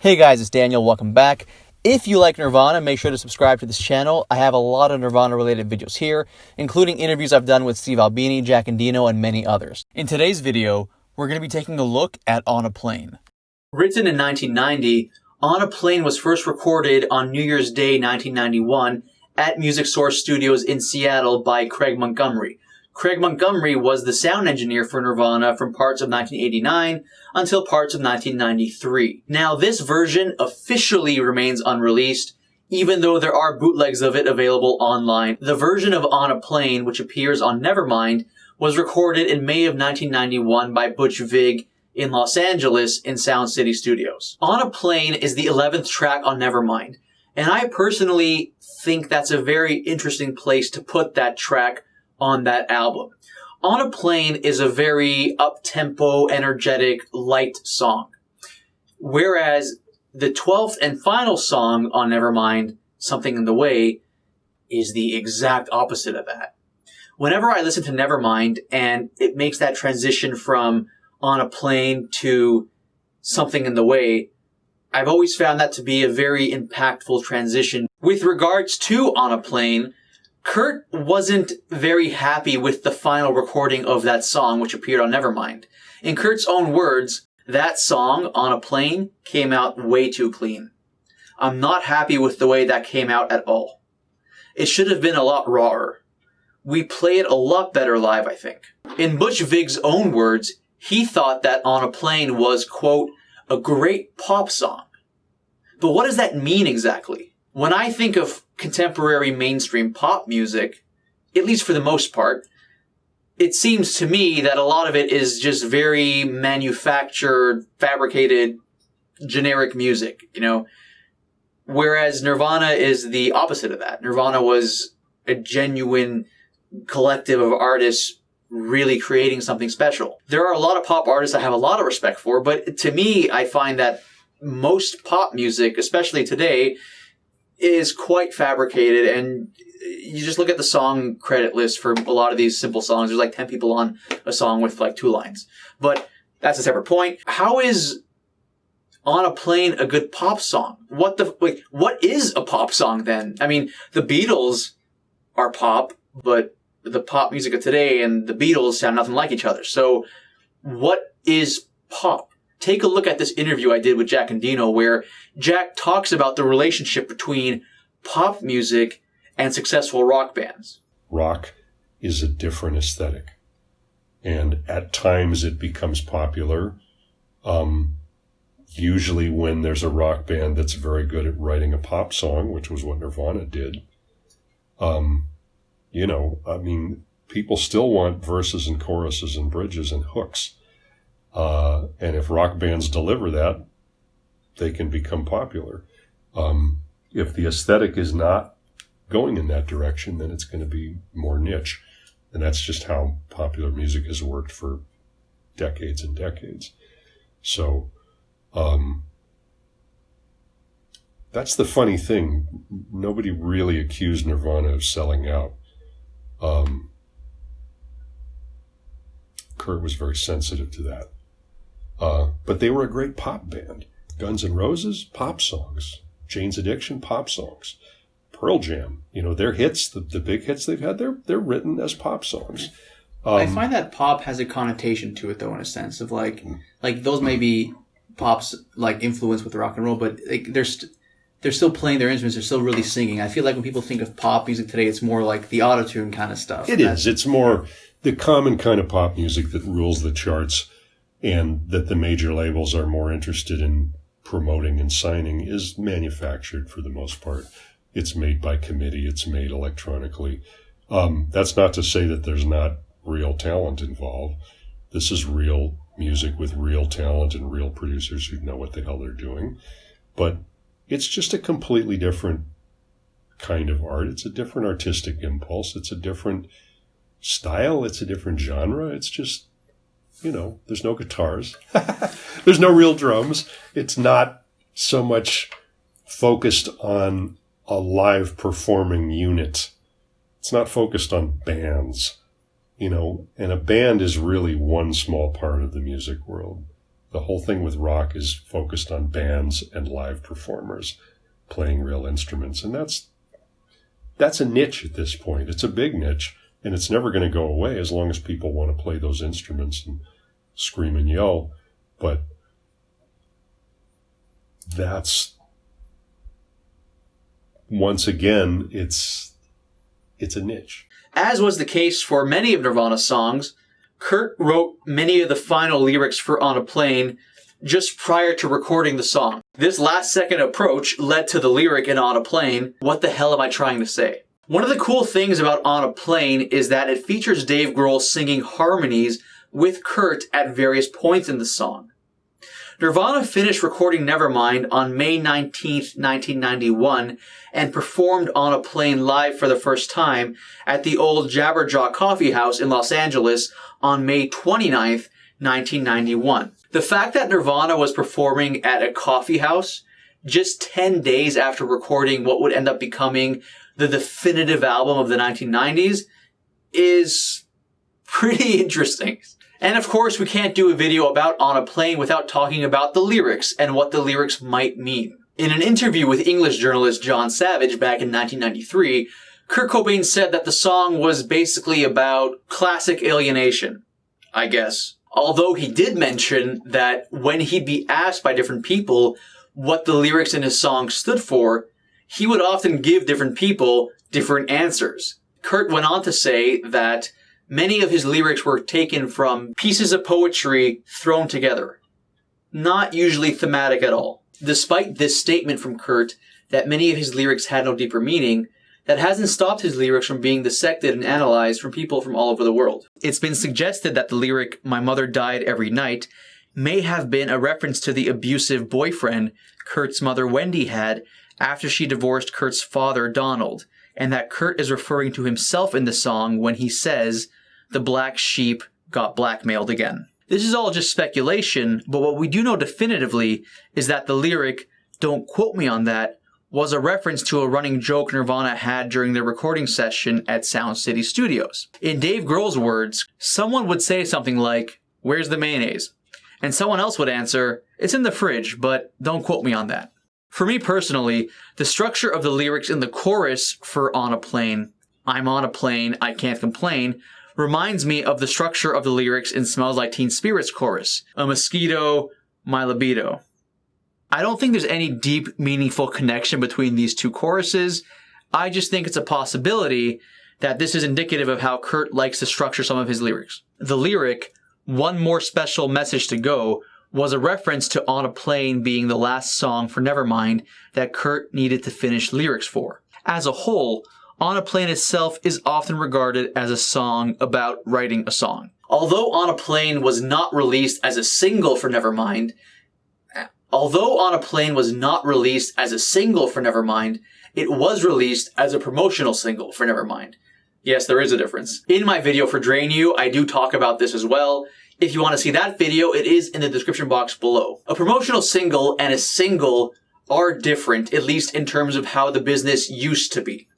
Hey guys, it's Daniel. Welcome back. If you like Nirvana, make sure to subscribe to this channel. I have a lot of Nirvana-related videos here, including interviews I've done with Steve Albini, Jack Endino, and many others. In today's video, we're going to be taking a look at On a Plane. Written in 1990, On a Plane was first recorded on New Year's Day 1991 at Music Source Studios in Seattle by Craig Montgomery. Craig Montgomery was the sound engineer for Nirvana from parts of 1989 until parts of 1993. Now, this version officially remains unreleased, even though there are bootlegs of it available online. The version of On a Plane, which appears on Nevermind, was recorded in May of 1991 by Butch Vig in Los Angeles in Sound City Studios. On a Plane is the 11th track on Nevermind, and I personally think that's a very interesting place to put that track on that album. On a Plane is a very up-tempo, energetic, light song. Whereas the 12th and final song on Nevermind, Something in the Way, is the exact opposite of that. Whenever I listen to Nevermind and it makes that transition from On a Plane to Something in the Way, I've always found that to be a very impactful transition. With regards to On a Plane, Kurt wasn't very happy with the final recording of that song, which appeared on Nevermind. In Kurt's own words, that song, On a Plane, came out way too clean. I'm not happy with the way that came out at all. It should have been a lot rawer. We play it a lot better live, I think. In Butch Vig's own words, he thought that On a Plane was, quote, a great pop song. But what does that mean exactly? When I think of contemporary mainstream pop music, at least for the most part, it seems to me that a lot of it is just very manufactured, fabricated, generic music, you know? Whereas Nirvana is the opposite of that. Nirvana was a genuine collective of artists really creating something special. There are a lot of pop artists I have a lot of respect for, but to me, I find that most pop music, especially today, is quite fabricated, and you just look at the song credit list for a lot of these simple songs. There's like 10 people on a song with like 2 lines. But that's a separate point. How is On a Plane a good pop song? What is a pop song then? I mean, the Beatles are pop, but the pop music of today and the Beatles sound nothing like each other. So what is pop? Take a look at this interview I did with Jack Endino, where Jack talks about the relationship between pop music and successful rock bands. Rock is a different aesthetic, and at times it becomes popular. Usually when there's a rock band that's very good at writing a pop song, which was what Nirvana did. People still want verses and choruses and bridges and hooks. And if rock bands deliver that, they can become popular. If the aesthetic is not going in that direction, then it's going to be more niche. And that's just how popular music has worked for decades and decades. So, that's the funny thing. Nobody really accused Nirvana of selling out. Kurt was very sensitive to that. But they were a great pop band. Guns N' Roses, pop songs. Jane's Addiction, pop songs. Pearl Jam, their hits, the big hits they've had, they're written as pop songs. I find that pop has a connotation to it, though, in a sense of like those may be pop's like influence with rock and roll, but like they're still playing their instruments, they're still really singing. I feel like when people think of pop music today, it's more like the autotune kind of stuff. It is. It's more the common kind of pop music that rules the charts, and that the major labels are more interested in promoting and signing is manufactured for the most part. It's made by committee. It's made electronically. That's not to say that there's not real talent involved. This is real music with real talent and real producers who know what the hell they're doing. But it's just a completely different kind of art. It's a different artistic impulse. It's a different style. It's a different genre. It's just, there's no guitars. There's no real drums. It's not so much focused on a live performing unit. It's not focused on bands, and a band is really one small part of the music world. The whole thing with rock is focused on bands and live performers playing real instruments. And that's a niche at this point. It's a big niche, and it's never going to go away as long as people want to play those instruments and scream and yell. But that's, once again, it's a niche. As was the case for many of Nirvana's songs, Kurt wrote many of the final lyrics for On a Plane just prior to recording the song. This last-second approach led to the lyric in On a Plane, "What the hell am I trying to say?" One of the cool things about On a Plane is that it features Dave Grohl singing harmonies with Kurt at various points in the song. Nirvana finished recording Nevermind on May 19th, 1991, and performed On a Plane live for the first time at the old Jabberjaw Coffee House in Los Angeles on May 29th, 1991. The fact that Nirvana was performing at a coffee house just 10 days after recording what would end up becoming the definitive album of the 1990s is pretty interesting. And of course, we can't do a video about On a Plane without talking about the lyrics and what the lyrics might mean. In an interview with English journalist John Savage back in 1993, Kurt Cobain said that the song was basically about classic alienation, I guess. Although he did mention that when he'd be asked by different people what the lyrics in his song stood for, he would often give different people different answers. Kurt went on to say that many of his lyrics were taken from pieces of poetry thrown together, not usually thematic at all. Despite this statement from Kurt that many of his lyrics had no deeper meaning, that hasn't stopped his lyrics from being dissected and analyzed from people from all over the world. It's been suggested that the lyric, "My mother died every night," may have been a reference to the abusive boyfriend Kurt's mother Wendy had after she divorced Kurt's father Donald, and that Kurt is referring to himself in the song when he says, "The black sheep got blackmailed again." This is all just speculation, but what we do know definitively is that the lyric, "Don't quote me on that," was a reference to a running joke Nirvana had during their recording session at Sound City Studios. In Dave Grohl's words, someone would say something like, "Where's the mayonnaise?" And someone else would answer, "It's in the fridge, but don't quote me on that." For me personally, the structure of the lyrics in the chorus for On a Plane, "I'm on a plane, I can't complain," reminds me of the structure of the lyrics in Smells Like Teen Spirit's chorus, "A mosquito, my libido." I don't think there's any deep, meaningful connection between these two choruses. I just think it's a possibility that this is indicative of how Kurt likes to structure some of his lyrics. The lyric, "One more special message to go," was a reference to On a Plane being the last song for Nevermind that Kurt needed to finish lyrics for. As a whole, On a Plane itself is often regarded as a song about writing a song. Although On a Plane was not released as a single for Nevermind, it was released as a promotional single for Nevermind. Yes, there is a difference. In my video for Drain You, I do talk about this as well. If you want to see that video, it is in the description box below. A promotional single and a single are different, at least in terms of how the business used to be.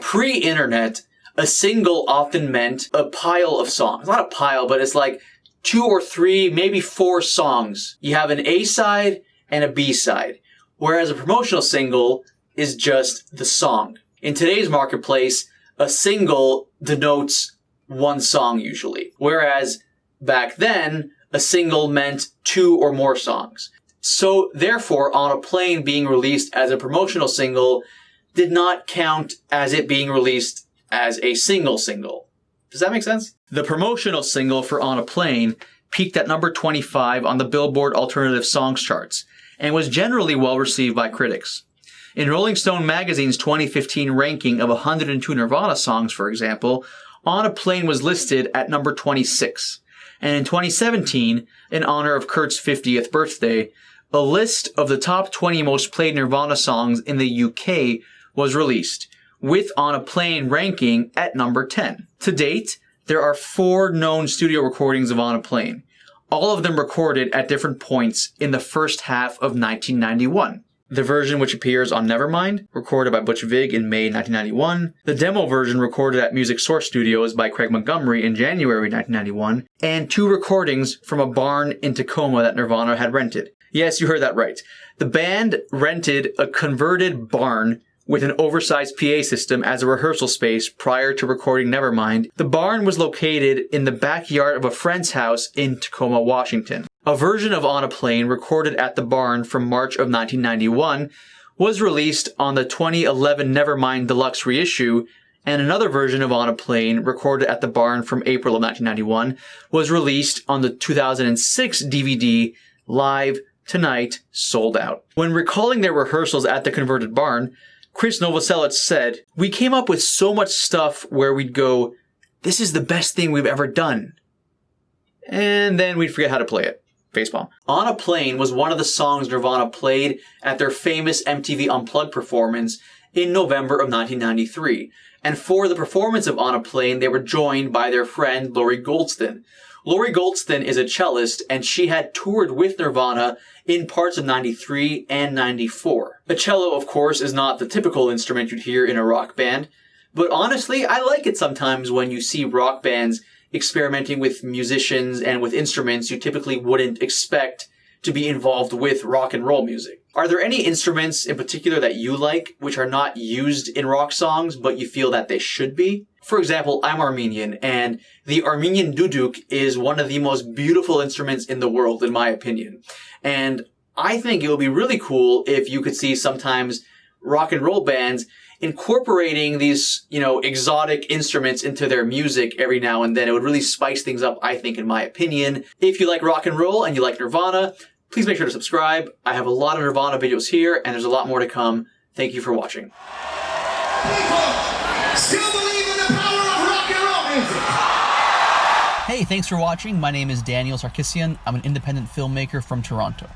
Pre-internet, a single often meant a pile of songs. Not a pile, but it's like 2 or 3, maybe 4 songs. You have an A-side and a B-side, whereas a promotional single is just the song. In today's marketplace, a single denotes one song usually, whereas back then, a single meant 2 or more songs. So therefore, On a Plane being released as a promotional single did not count as it being released as a single. Does that make sense? The promotional single for On a Plane peaked at number 25 on the Billboard Alternative Songs charts and was generally well received by critics. In Rolling Stone magazine's 2015 ranking of 102 Nirvana songs, for example, On a Plane was listed at number 26. And in 2017, in honor of Kurt's 50th birthday, a list of the top 20 most played Nirvana songs in the UK was released, with On a Plane ranking at number 10. To date, there are 4 known studio recordings of On a Plane, all of them recorded at different points in the first half of 1991. the version which appears on Nevermind, recorded by Butch Vig in May 1991, the demo version recorded at Music Source Studios by Craig Montgomery in January 1991, and 2 recordings from a barn in Tacoma that Nirvana had rented. Yes, you heard that right. The band rented a converted barn with an oversized PA system as a rehearsal space prior to recording Nevermind. The barn was located in the backyard of a friend's house in Tacoma, Washington. A version of On a Plane recorded at the barn from March of 1991 was released on the 2011 Nevermind Deluxe reissue, and another version of On a Plane recorded at the barn from April of 1991 was released on the 2006 DVD Live Tonight, Sold Out. When recalling their rehearsals at the converted barn, Chris Novoselic said, "We came up with so much stuff where we'd go, this is the best thing we've ever done. And then we'd forget how to play it." Facepalm. On a Plane was one of the songs Nirvana played at their famous MTV Unplugged performance in November of 1993. And for the performance of On a Plane, they were joined by their friend Lori Goldston. Lori Goldston is a cellist, and she had toured with Nirvana in parts of 93 and 94. A cello, of course, is not the typical instrument you'd hear in a rock band, but honestly, I like it sometimes when you see rock bands experimenting with musicians and with instruments you typically wouldn't expect to be involved with rock and roll music. Are there any instruments in particular that you like which are not used in rock songs but you feel that they should be? For example, I'm Armenian, and the Armenian duduk is one of the most beautiful instruments in the world, in my opinion. And I think it would be really cool if you could see sometimes rock and roll bands incorporating these, exotic instruments into their music every now and then. It would really spice things up, I think, in my opinion. If you like rock and roll and you like Nirvana, please make sure to subscribe. I have a lot of Nirvana videos here, and there's a lot more to come. Thank you for watching. People still believe in the power of rock and roll music. Hey, thanks for watching. My name is Daniel Sarkisian. I'm an independent filmmaker from Toronto.